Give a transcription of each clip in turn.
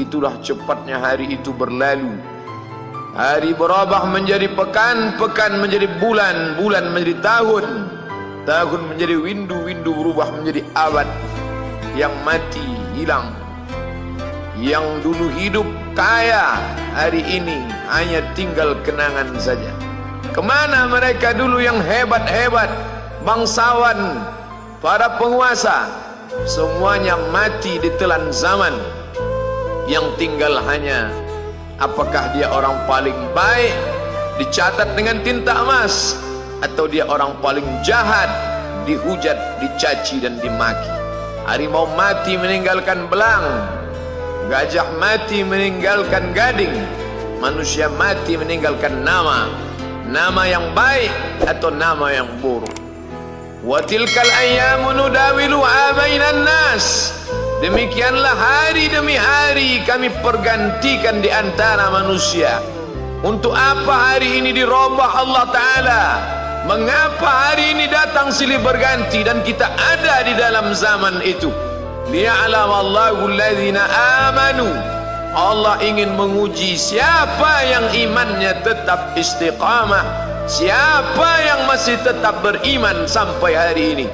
begitulah cepatnya hari itu berlalu. Hari berubah menjadi pekan, pekan menjadi bulan, bulan menjadi tahun, tahun menjadi windu, windu berubah menjadi abad. Yang mati hilang, yang dulu hidup kaya, hari ini hanya tinggal kenangan saja. Kemana mereka dulu yang hebat-hebat, bangsawan, para penguasa? Semuanya mati ditelan zaman. Yang tinggal hanya apakah dia orang paling baik, dicatat dengan tinta emas, atau dia orang paling jahat, dihujat, dicaci dan dimaki. Harimau mati meninggalkan belang, gajah mati meninggalkan gading, manusia mati meninggalkan nama, nama yang baik atau nama yang buruk. Wa tilkal ayyamu nudawiluha bainan nas. Demikianlah hari demi hari kami pergantikan di antara manusia. Untuk apa hari ini dirubah Allah Ta'ala? Mengapa hari ini datang silih berganti dan kita ada di dalam zaman itu? Liya'lamallahu alladhina amanu. Allah ingin menguji siapa yang imannya tetap istiqamah, siapa yang masih tetap beriman sampai hari ini.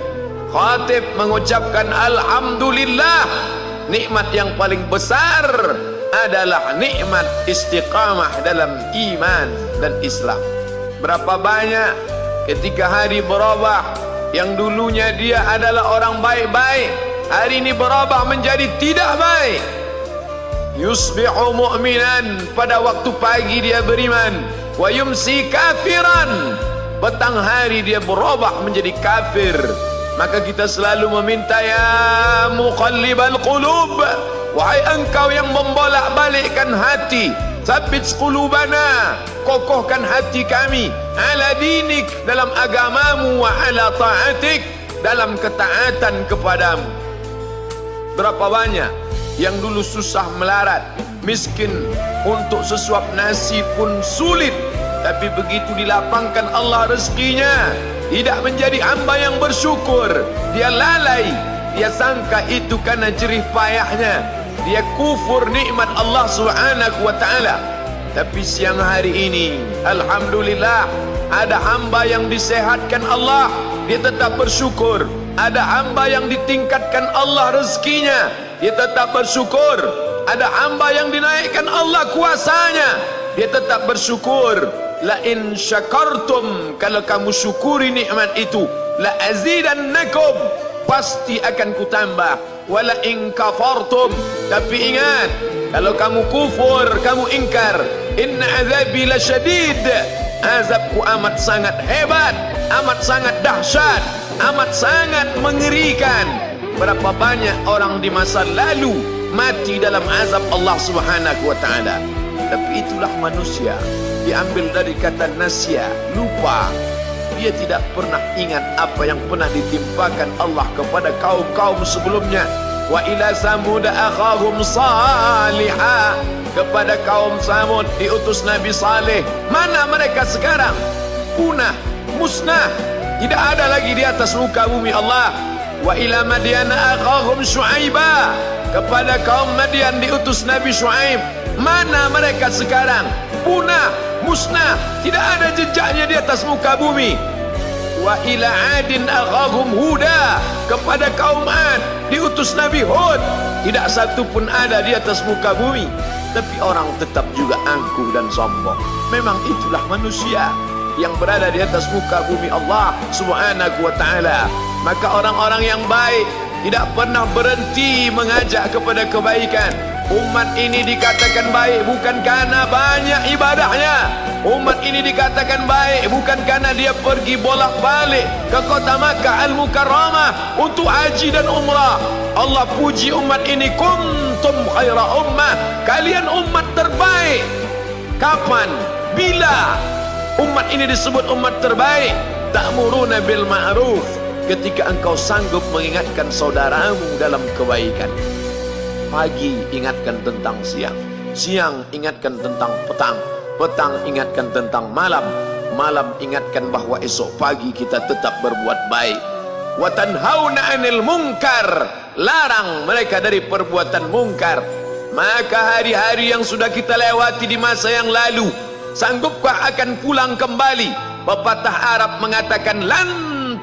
Khatib mengucapkan alhamdulillah, nikmat yang paling besar adalah nikmat istiqamah dalam iman dan Islam. Berapa banyak ketika hari berubah, yang dulunya dia adalah orang baik-baik, hari ini berubah menjadi tidak baik. Yusbihu mu'minan, pada waktu pagi dia beriman, wa yumsi kafiran, petang hari dia berubah menjadi kafir. Maka kita selalu meminta, ya muqallibal qulub, wahai engkau yang membolak-balikkan hati, tsabbit qulubana, kokohkan hati kami, ala dinik, dalam agamamu, wa ala ta'atik, dalam ketaatan kepadamu. Berapa banyak yang dulu susah melarat, miskin, untuk sesuap nasi pun sulit, tapi begitu dilapangkan Allah rezekinya, tidak menjadi hamba yang bersyukur. Dia lalai, dia sangka itu karena jerih payahnya, dia kufur nikmat Allah Subhanahu wa ta'ala. Tapi siang hari ini, alhamdulillah, ada hamba yang disehatkan Allah, dia tetap bersyukur. Ada hamba yang ditingkatkan Allah rezekinya, dia tetap bersyukur. Ada hamba yang dinaikkan Allah kuasanya, dia tetap bersyukur. La in syakartum, kalau kamu syukuri nikmat itu, la azidannakum, pasti akan kutambah. Wala in kafartum, tapi ingat, kalau kamu kufur, kamu ingkar, inna azabi lasyadid, azabku amat sangat hebat, amat sangat dahsyat, amat sangat mengerikan. Berapa banyak orang di masa lalu mati dalam azab Allah Subhanahu wa ta'ala. Tapi itulah manusia, diambil dari kata nasya, lupa. Dia tidak pernah ingat apa yang pernah ditimpakan Allah kepada kaum-kaum sebelumnya. Wa ila samud akhahum salihah, kepada kaum Samud diutus Nabi Saleh. Mana mereka sekarang? Punah, musnah, tidak ada lagi di atas muka bumi Allah. Wa ila Madyana akhahum Syu'aibah, kepada kaum Madian diutus Nabi Syu'aib. Mana mereka sekarang? Punah, musnah, tidak ada jejaknya di atas muka bumi. Wa ila adin akhahum Huda, kepada kaum Ad diutus Nabi Hud. Tidak satu pun ada di atas muka bumi. Tapi orang tetap juga angkuh dan sombong. Memang itulah manusia yang berada di atas muka bumi Allah Subhanahu wa ta'ala. Maka orang-orang yang baik tidak pernah berhenti mengajak kepada kebaikan. Umat ini dikatakan baik bukan karena banyak ibadahnya. Umat ini dikatakan baik bukan karena dia pergi bolak-balik ke kota Makkah Al-Mukarramah untuk haji dan umrah. Allah puji umat ini, kuntum khaira ummah, kalian umat terbaik. Kapan? Bila umat ini disebut umat terbaik? Ta'muruna bil ma'ruf, ketika engkau sanggup mengingatkan saudaramu dalam kebaikan. Pagi ingatkan tentang siang, siang ingatkan tentang petang, petang ingatkan tentang malam, malam ingatkan bahwa esok pagi kita tetap berbuat baik. Wa tanhauna 'anil munkar, larang mereka dari perbuatan mungkar. Maka hari-hari yang sudah kita lewati di masa yang lalu, sanggupkah akan pulang kembali? Pepatah Arab mengatakan, lan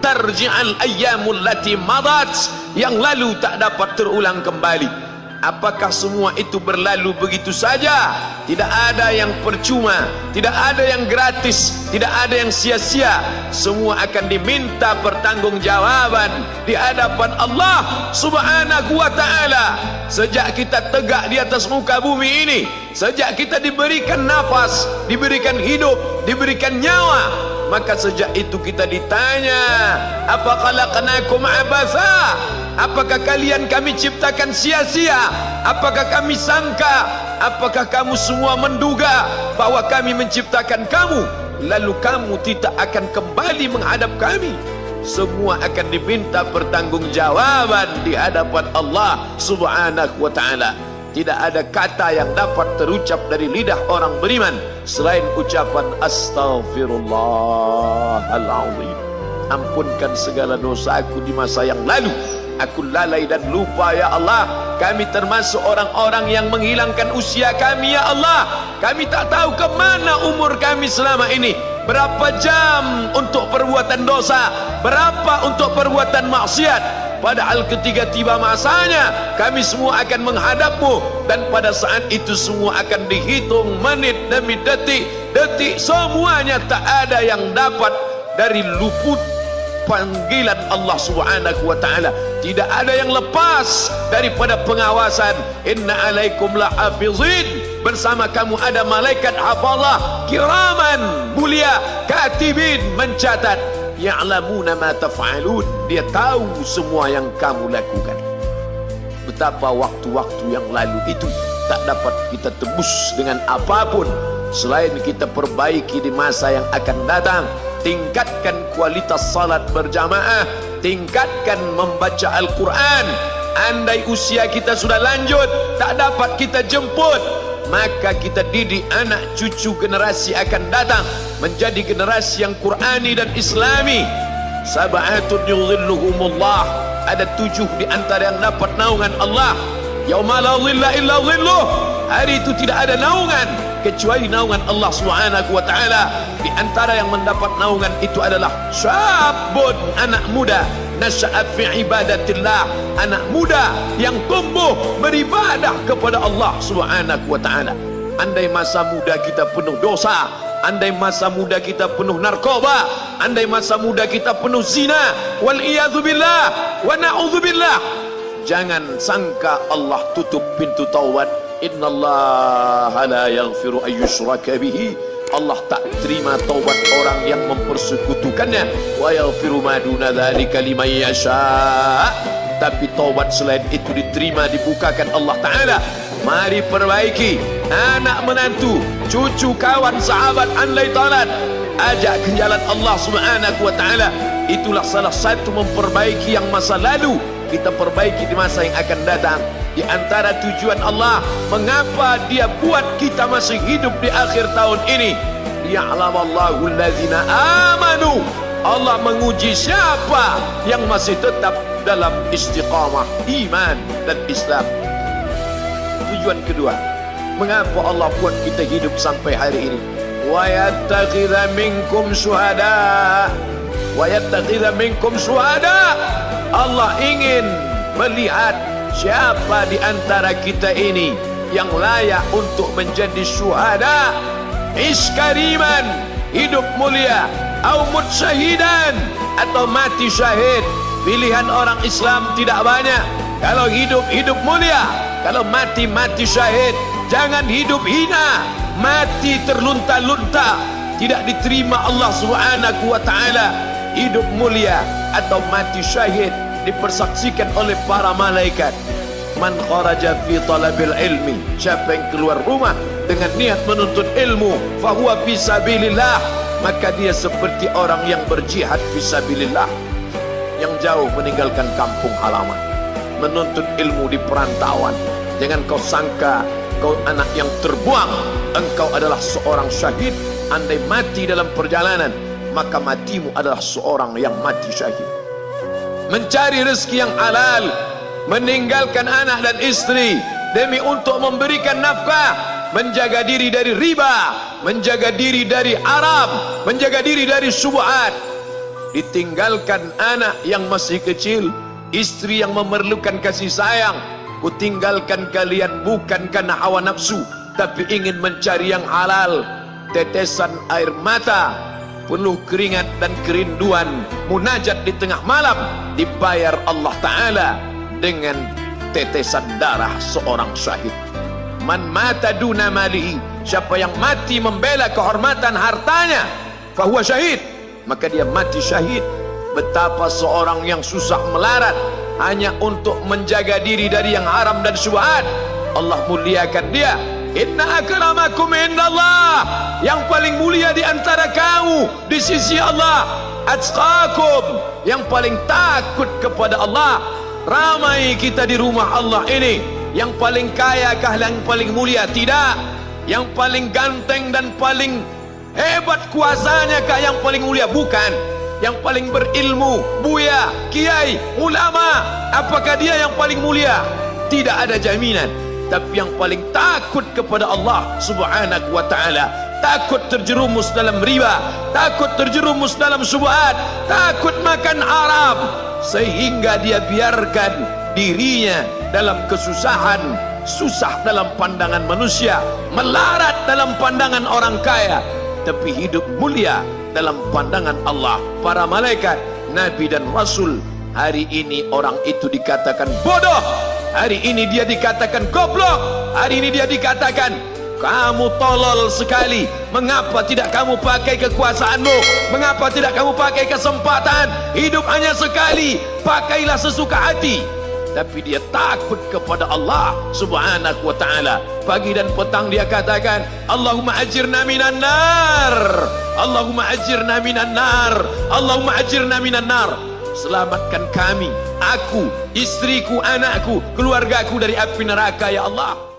tarji'al ayyamul lati madat, yang lalu tak dapat terulang kembali. Apakah semua itu berlalu begitu saja? Tidak ada yang percuma, tidak ada yang gratis, tidak ada yang sia-sia. Semua akan diminta pertanggungjawaban di hadapan Allah Subhanahu wa ta'ala. Sejak kita tegak di atas muka bumi ini, sejak kita diberikan nafas, diberikan hidup, diberikan nyawa, maka sejak itu kita ditanya, apa khalaqnakum abatha? Apakah kalian kami ciptakan sia-sia? Apakah kami sangka? Apakah kamu semua menduga bahwa kami menciptakan kamu lalu kamu tidak akan kembali menghadap kami? Semua akan diminta pertanggungjawaban di hadapan Allah Subhanahu wa ta'ala. Tidak ada kata yang dapat terucap dari lidah orang beriman selain ucapan Astaghfirullahaladzim. Ampunkan segala dosa aku di masa yang lalu. Aku lalai dan lupa ya Allah. Kami termasuk orang-orang yang menghilangkan usia kami ya Allah. Kami tak tahu ke mana umur kami selama ini. Berapa jam untuk perbuatan dosa, berapa untuk perbuatan maksiat. Padahal ketika tiba masanya, kami semua akan menghadapmu, dan pada saat itu semua akan dihitung menit demi detik. Detik semuanya tak ada yang dapat dari luput panggilan Allah Subhanahu wa ta'ala. Tidak ada yang lepas daripada pengawasan. Inna alaikum lahafizin, bersama kamu ada malaikat hafazah kiraman mulia, katibin mencatat, ya'lamuna ma taf'alun, dia tahu semua yang kamu lakukan. Betapa waktu-waktu yang lalu itu tak dapat kita tebus dengan apapun selain kita perbaiki di masa yang akan datang. Tingkatkan kualitas salat berjamaah, tingkatkan membaca Al-Quran. Andai usia kita sudah lanjut, tak dapat kita jemput, maka kita didik anak cucu generasi akan datang menjadi generasi yang Qurani dan Islami. Sab'atun yudhilluhumullah, ada 7 di antara yang dapat naungan Allah. Yauma la dhilla illa dhilluh, hari itu tidak ada naungan kecuali naungan Allah Subhanahu wa ta'ala. Di antara yang mendapat naungan itu adalah syabun, anak muda, nasya'a fi ibadatillah, anak muda yang tumbuh beribadah kepada Allah Subhanahu wa ta'ala. Andai masa muda kita penuh dosa, andai masa muda kita penuh narkoba, andai masa muda kita penuh zina, wal iyadzu billah wa na'udzu billah, jangan sangka Allah tutup pintu taubat. Innallaha la yaghfiru ayyushraka bihi, Allah tak terima taubat orang yang mempersekutukannya. Wa yaghfiru ma duna dzalika liman yasha, tapi taubat selain itu diterima, dibukakan Allah Ta'ala. Mari perbaiki anak menantu, cucu, kawan, sahabat, andai talat, ajak ke jalan Allah Subhanahu wa ta'ala. Itulah salah satu memperbaiki yang masa lalu, kita perbaiki di masa yang akan datang. Di antara tujuan Allah mengapa dia buat kita masih hidup di akhir tahun ini, liya'lamallahu allazina amanu, Allah menguji siapa yang masih tetap dalam istiqamah iman dan Islam. Tujuan kedua, mengapa Allah buat kita hidup sampai hari ini? Wa yattakhidha minkum syuhada, wa yattakhidha minkum syuhada, Allah ingin melihat siapa di antara kita ini yang layak untuk menjadi syuhada. Iskariman, hidup mulia, au mut syahidan, atau mati syahid. Pilihan orang Islam tidak banyak. Kalau hidup, hidup mulia. Kalau mati, mati syahid. Jangan hidup hina, mati terlunta-lunta, tidak diterima Allah Subhanahu wa ta'ala. Hidup mulia atau mati syahid dipersaksikan oleh para malaikat. Man kharaja fi talabil ilmi, siapa yang keluar rumah dengan niat menuntut ilmu, fahuwa fi sabilillah, maka dia seperti orang yang berjihad fi sabilillah, yang jauh meninggalkan kampung halaman, menuntut ilmu di perantauan. Jangan kau sangka kau anak yang terbuang, engkau adalah seorang syahid. Andai mati dalam perjalanan, maka matimu adalah seorang yang mati syahid. Mencari rezeki yang halal, meninggalkan anak dan istri, demi untuk memberikan nafkah, menjaga diri dari riba, menjaga diri dari haram, menjaga diri dari syubhat. Ditinggalkan anak yang masih kecil, istri yang memerlukan kasih sayang. Kutinggalkan kalian bukan karena hawa nafsu, tapi ingin mencari yang halal. Tetesan air mata, penuh keringat dan kerinduan, munajat di tengah malam, dibayar Allah Ta'ala dengan tetesan darah seorang syahid. Man mata duna malihi, siapa yang mati membela kehormatan hartanya, fahuwa syahid, maka dia mati syahid. Betapa seorang yang susah melarat hanya untuk menjaga diri dari yang haram dan syubhat, Allah muliakan dia. Inna akramakum indallah, yang paling mulia di antara kamu di sisi Allah, atqakum, yang paling takut kepada Allah. Ramai kita di rumah Allah ini, yang paling kaya kah yang paling mulia? Tidak. Yang paling ganteng dan paling hebat kuasanya kah yang paling mulia? Bukan. Yang paling berilmu, buya, kiai, ulama, apakah dia yang paling mulia? Tidak ada jaminan. Tapi yang paling takut kepada Allah Subhanahu wa ta'ala, takut terjerumus dalam riba, takut terjerumus dalam syubhat, takut makan haram, sehingga dia biarkan dirinya dalam kesusahan, susah dalam pandangan manusia, melarat dalam pandangan orang kaya, tapi hidup mulia dalam pandangan Allah, para malaikat, nabi dan rasul. Hari ini orang itu dikatakan bodoh, hari ini dia dikatakan goblok, hari ini dia dikatakan kamu tolol sekali. Mengapa tidak kamu pakai kekuasaanmu? Mengapa tidak kamu pakai kesempatan? Hidup hanya sekali, pakailah sesuka hati. Tapi dia takut kepada Allah Subhanahu wa ta'ala. Pagi dan petang dia katakan, Allahumma ajirna minan nar, Allahumma ajirna minan nar, Allahumma ajirna minan nar. Selamatkan kami, aku, istriku, anakku, keluargaku dari api neraka ya Allah.